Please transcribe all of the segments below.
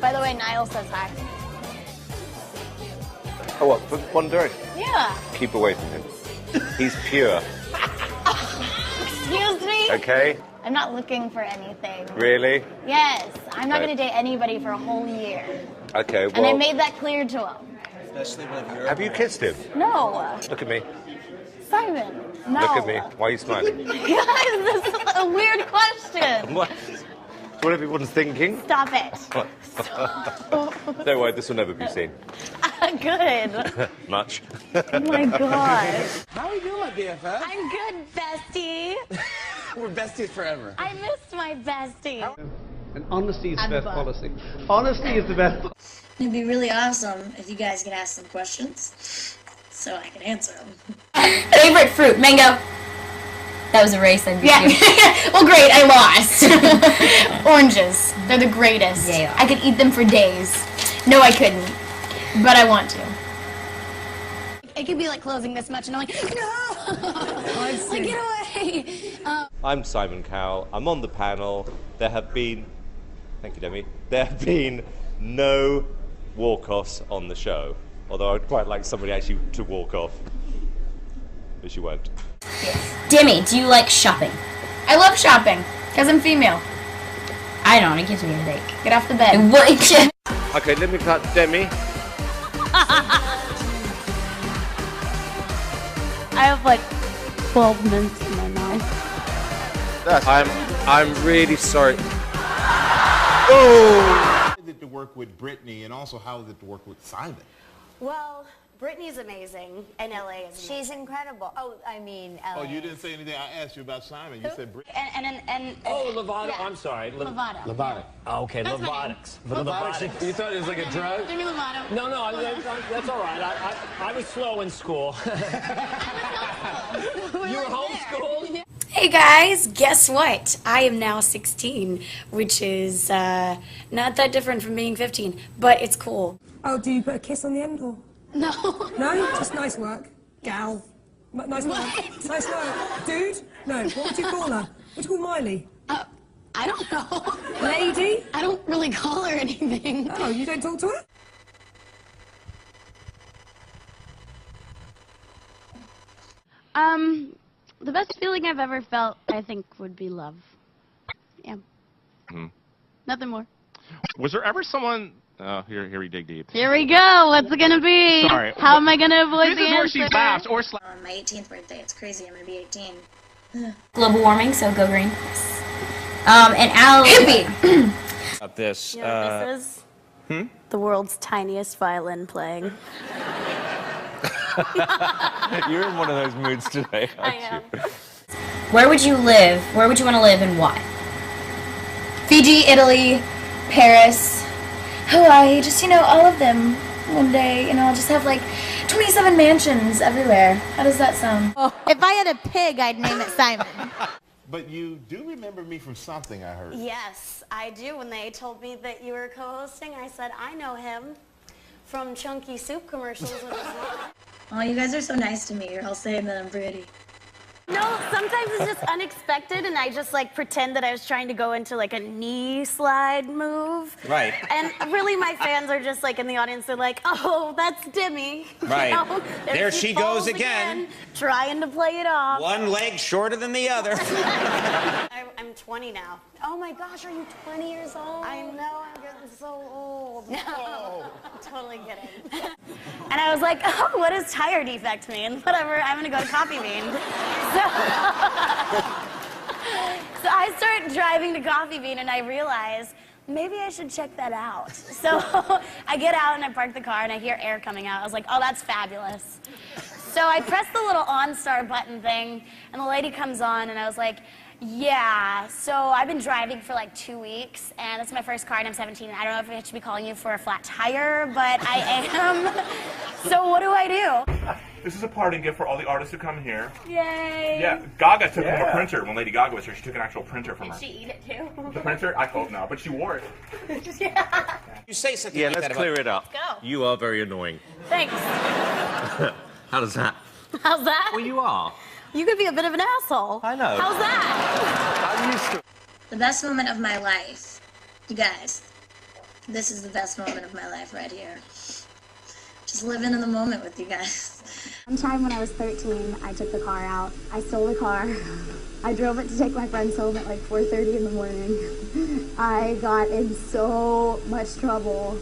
By the way, Niall says hi. Oh, what, for One Direction? Yeah. Keep away from him. He's pure. Excuse me? Okay? I'm not looking for anything. Really? Yes. I'm not Okay. going to date anybody for a whole year. Okay, well... And I made that clear to him. Especially when you're... Have you kissed him? No. Look at me. Simon, no. Look at me. Why are you smiling? Guys, this is a weird question. What? What everyone's thinking? Stop it. Don't worry, this will never be seen. Good. Much. Oh my gosh. How are you doing, my BFF? I'm good, bestie. We're besties forever. I missed my bestie. And honesty is the best policy. Honesty is the best. It'd be really awesome if you guys could ask some questions so I can answer them. Favorite fruit, mango. That was a race, I beat you. Well, great, I lost. Oranges. They're the greatest. Yeah. I could eat them for days. No, I couldn't. But I want to. It could be like closing this much and I'm like, no! Like, get away! I'm Simon Cowell. I'm on the panel. There have been... Thank you, Demi. There have been no walk-offs on the show. Although I would quite like somebody actually to walk off. But she won't. Demi, do you like shopping? I love shopping, because I'm female. I don't, it gives me a headache. Get off the bed. What? Okay, let me cut Demi. I have like 12 mints in my mouth. I'm really sorry. Oh! How is it to work with Brittany, and also how is it to work with Simon? Well, Brittany's amazing, and LA is amazing. She's incredible. Oh, I mean, Oh, you didn't say anything. I asked you about Simon. You said Brittany. And Oh, Lovato. yeah. I'm sorry. Lovato. Lovatic. Oh, okay, That's my Lovatics. name. Lovatics. You thought it was like a drug? Demi Lovato. No, that's all right. I was slow in school. You were homeschooled? Hey guys, guess what? I am now 16, which is not that different from being 15, but it's cool. Oh, do you put a kiss on the end or? No. No? Just nice work. Gal. Nice work. Nice work. Dude? No. What would you call her? What would you call Miley? I don't know. Lady? I don't really call her anything. Oh, you don't talk to her? The best feeling I've ever felt, I think, would be love. Yeah. Nothing more. Was there ever someone... Oh, here we dig deep. Here we go. What's it gonna be? Sorry. How am I gonna avoid This the is where answer? she laughs or On my 18th birthday, it's crazy, I'm gonna be 18. Global warming, so go green. And Al... Hippie! About this. You know what this is? The world's tiniest violin playing. You're in one of those moods today, aren't you? Where would you live? Where would you want to live and why? Fiji, Italy, Paris, Hawaii, just, all of them one day. I'll just have like 27 mansions everywhere. How does that sound? If I had a pig, I'd name it Simon. But you do remember me from something I heard. Yes, I do. When they told me that you were co-hosting, I said, I know him from Chunky Soup commercials with his mom. Oh, you guys are so nice to me. You're all saying that I'm pretty. No, sometimes it's just unexpected, and I just pretend that I was trying to go into a knee slide move. Right. And really, my fans are just in the audience. They're like, "Oh, that's Demi." Right. There she goes falls again. trying to play it off. One leg shorter than the other. I'm 20 now. Oh my gosh, are you 20 years old? I know, I'm getting so old. No, I'm totally kidding. And I was like, "Oh, what does tire defect mean? Whatever, I'm gonna go to Coffee Bean." So I start driving to Coffee Bean, and I realize maybe I should check that out. So I get out and I park the car, and I hear air coming out. I was like, "Oh, that's fabulous." So I press the little OnStar button thing, and the lady comes on, and I was like, yeah, so I've been driving for 2 weeks, and it's my first car, and I'm 17, and I don't know if I should be calling you for a flat tire, but I am. So what do I do? This is a parting gift for all the artists who come here. Yay. Yeah, Gaga took home a printer. When Lady Gaga was here, she took an actual printer from her. Did she eat it too? The printer? I hope not, but she wore it. Yeah. You say something Yeah, like let's that clear about... it up. Go. You are very annoying. Thanks. How does that? How's that? Well, you are. You could be a bit of an asshole. I know. How's that? I'm used to... The best moment of my life, you guys, This is the best moment of my life right here. Just living in the moment with you guys. One time when I was 13, I took the car out. I stole the car. I drove it to take my friends home at like 4:30 in the morning. I got in so much trouble.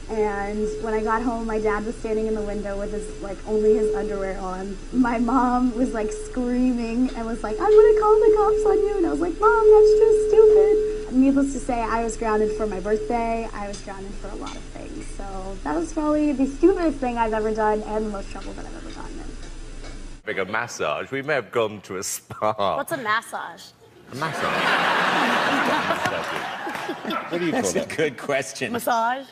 And when I got home, my dad was standing in the window with his, like, only his underwear on. My mom was, like, screaming and was like, I'm gonna call the cops on you. And I was like, Mom, that's just stupid. Needless to say, I was grounded for my birthday. I was grounded for a lot of things. So that was probably the stupidest thing I've ever done and the most trouble that I've ever gotten in. A massage. We may have gone to a spa. What's a massage? A massage. What do you call That's that? a good question. Massage?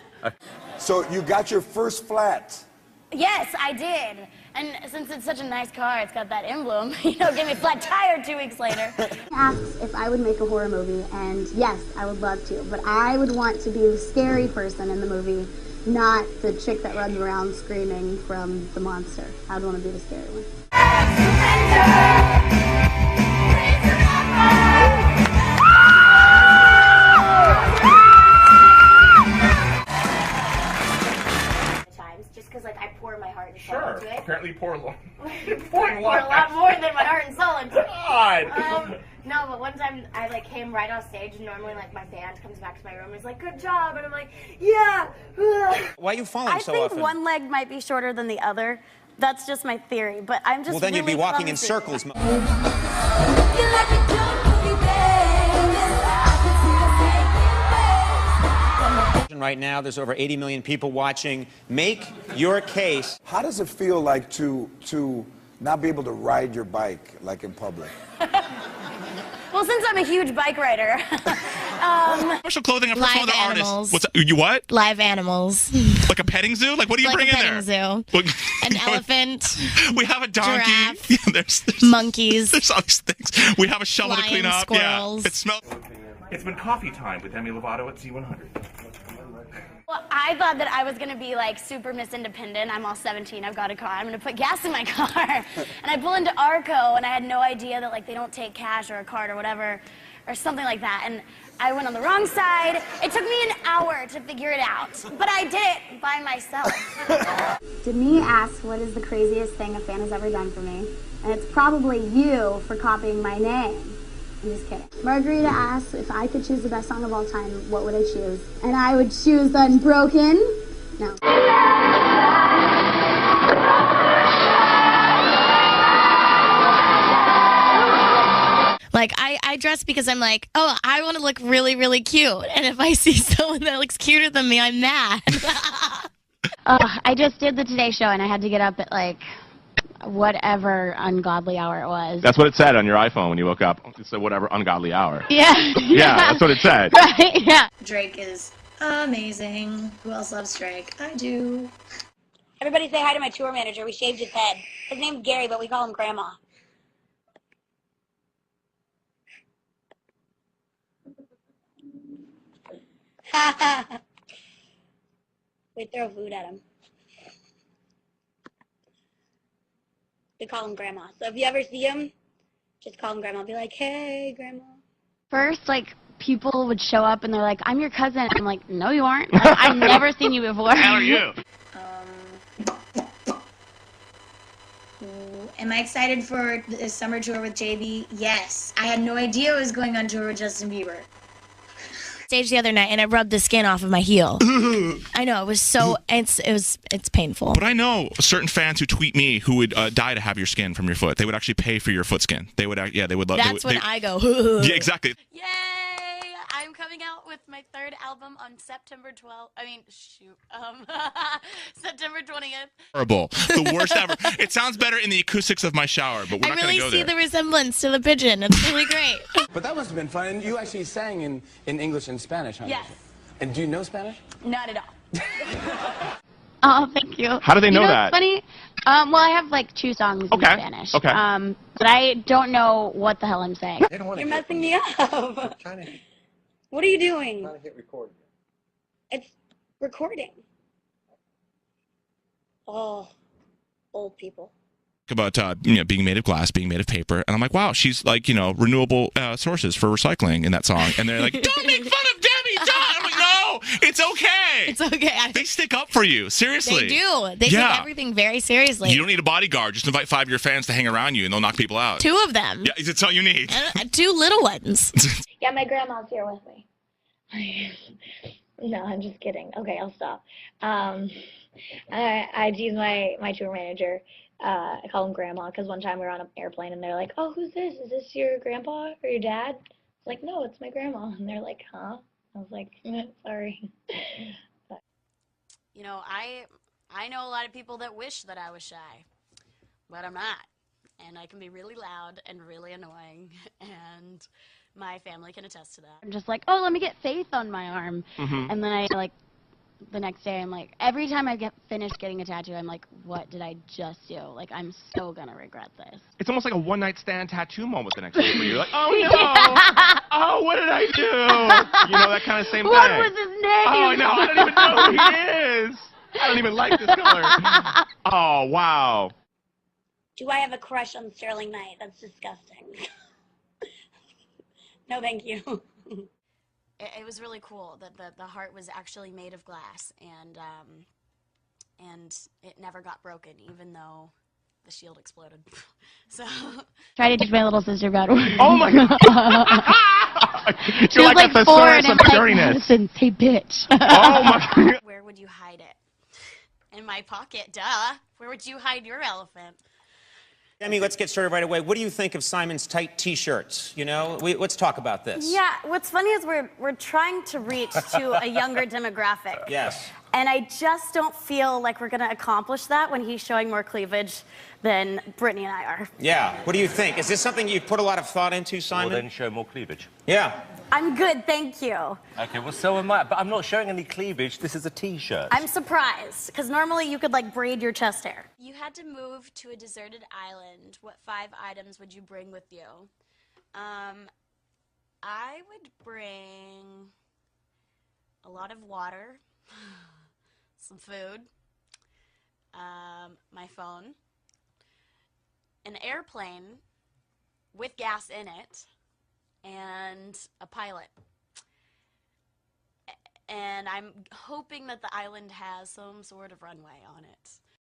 So you got your first flat? Yes, I did. And since it's such a nice car, it's got that emblem, you know, give me a flat tire 2 weeks later. Asked if I would make a horror movie, and yes, I would love to. But I would want to be the scary person in the movie, not the chick that runs around screaming from the monster. I would want to be the scary one. Just because, like, I pour my heart and soul Sure. into it. Apparently, you pour a lot. Pour a lot more than my heart and soul into it. God. No, but one time I, like, came right off stage, and normally, like, my band comes back to my room and is like, good job, and I'm like, yeah. Why are you falling so I often? think one leg might be shorter than the other. That's just my theory, but I'm just Well, then you'd be really walking in clumsy. circles. Right now, there's over 80 million people watching. Make your case. How does it feel like to not be able to ride your bike like in public? Well, since I'm a huge bike rider. Special clothing for some Live other animals. artists. What's that? You what? Live animals. Like a petting zoo? Like what do you Like bring a in petting there? zoo. An elephant. We have a donkey. Giraffe. Yeah, there's Monkeys. There's all these things. We have a shovel to clean Lions, up. squirrels. Yeah. It smells. It's been coffee time with Demi Lovato at Z100. Well, I thought that I was going to be, like, super Miss Independent. I'm all 17. I've got a car. I'm going to put gas in my car. And I pull into Arco, and I had no idea that, like, they don't take cash or a card or whatever, or something like that. And I went on the wrong side. It took me an hour to figure it out. But I did it by myself. Demi asks what is the craziest thing a fan has ever done for me, and it's probably you for copying my name. I'm just kidding. Margarita asks if I could choose the best song of all time, what would I choose? And I would choose Unbroken. No. Like, I dress because I'm like, oh, I want to look really, really cute. And if I see someone that looks cuter than me, I'm mad. I just did the Today Show, and I had to get up at, like, whatever ungodly hour it was. That's what it said on your iPhone when you woke up. It said whatever ungodly hour. Yeah. Yeah, that's what it said. Right, yeah. Drake is amazing. Who else loves Drake? I do. Everybody say hi to my tour manager. We shaved his head. His name's Gary, but we call him Grandma. We throw food at him. We call him Grandma. So if you ever see him, just call him Grandma. Be like, hey, Grandma. First, like, people would show up and they're like, I'm your cousin. I'm like, no, you aren't. I've never seen you before. How are you? Am I excited for the summer tour with JB? Yes. I had no idea I was going on tour with Justin Bieber. Stage the other night, and I rubbed the skin off of my heel. I know, it was so, it's painful. But I know certain fans who tweet me who would die to have your skin from your foot. They would actually pay for your foot skin. They would, yeah, they would love. That's when I go. Yeah, exactly. Yay! I'm coming out with my third album on September 12th. I mean, shoot, September 20th. Horrible. The worst ever. It sounds better in the acoustics of my shower, but we're I not going really to go see there. the resemblance to the pigeon. It's really great. But that must have been fun. And you actually sang in English and Spanish, huh? Yes. And do you know Spanish? Not at all. Oh, thank you. How do they know that? It's funny. Well, I have like 2 songs in Spanish. Okay. But I don't know what the hell I'm saying. You're messing me up. What are you doing? Trying to hit record. It's recording. Oh, old people. About being made of glass, being made of paper, and I'm like, wow, she's like, renewable sources for recycling in that song, and they're like, don't make fun of Demi, don't. I'm like, no, it's It's okay. It's okay. They stick up for you. Seriously. They do. They take everything very seriously. You don't need a bodyguard. Just invite 5 of your fans to hang around you, and they'll knock people out. 2 of them. Yeah, that's all you need. 2 little ones. Yeah, my grandma's here with me. No, I'm just kidding. Okay, I'll stop. I tease my tour manager. I call him Grandma because one time we were on an airplane and they're like, "Oh, who's this? Is this your grandpa or your dad?" It's like, "No, it's my grandma." And they're like, "Huh?" I was like, "Sorry." You know, I know a lot of people that wish that I was shy, but I'm not. And I can be really loud and really annoying, and my family can attest to that. I'm just like, oh, let me get Faith on my arm. And then I, like, the next day, I'm like, every time I get finished getting a tattoo, I'm like, what did I just do? Like, I'm so gonna regret this. It's almost like a one-night stand tattoo moment the next day for you. You're like, oh, no. Oh, what did I do? You know, that kind of same thing. What was his name? Oh, I know. I don't even know who he is. I don't even like this color. Oh, wow. Do I have a crush on Sterling Knight? That's disgusting. No, thank you. It was really cool that the heart was actually made of glass, and it never got broken, even though the shield exploded. So Try to teach my little sister bad words. Oh, my God. You're like a thesaurus of dirtiness. Madison, say bitch. Oh, my. Where would you hide it? In my pocket, duh. Where would you hide your elephant? Demi, let's get started right away. What do you think of Simon's tight T-shirts? You know, let's talk about this. Yeah, what's funny is we're trying to reach to a younger demographic. Yes. And I just don't feel like we're going to accomplish that when he's showing more cleavage than Brittany and I are. Yeah. What do you think? Is this something you've put a lot of thought into, Simon? Well, then show more cleavage. Yeah. I'm good, thank you. Okay, well, so am I. But I'm not showing any cleavage. This is a T-shirt. I'm surprised, because normally you could, like, braid your chest hair. You had to move to a deserted island. What 5 items would you bring with you? I would bring a lot of water, some food, my phone, an airplane with gas in it, and a pilot. And I'm hoping that the island has some sort of runway on it.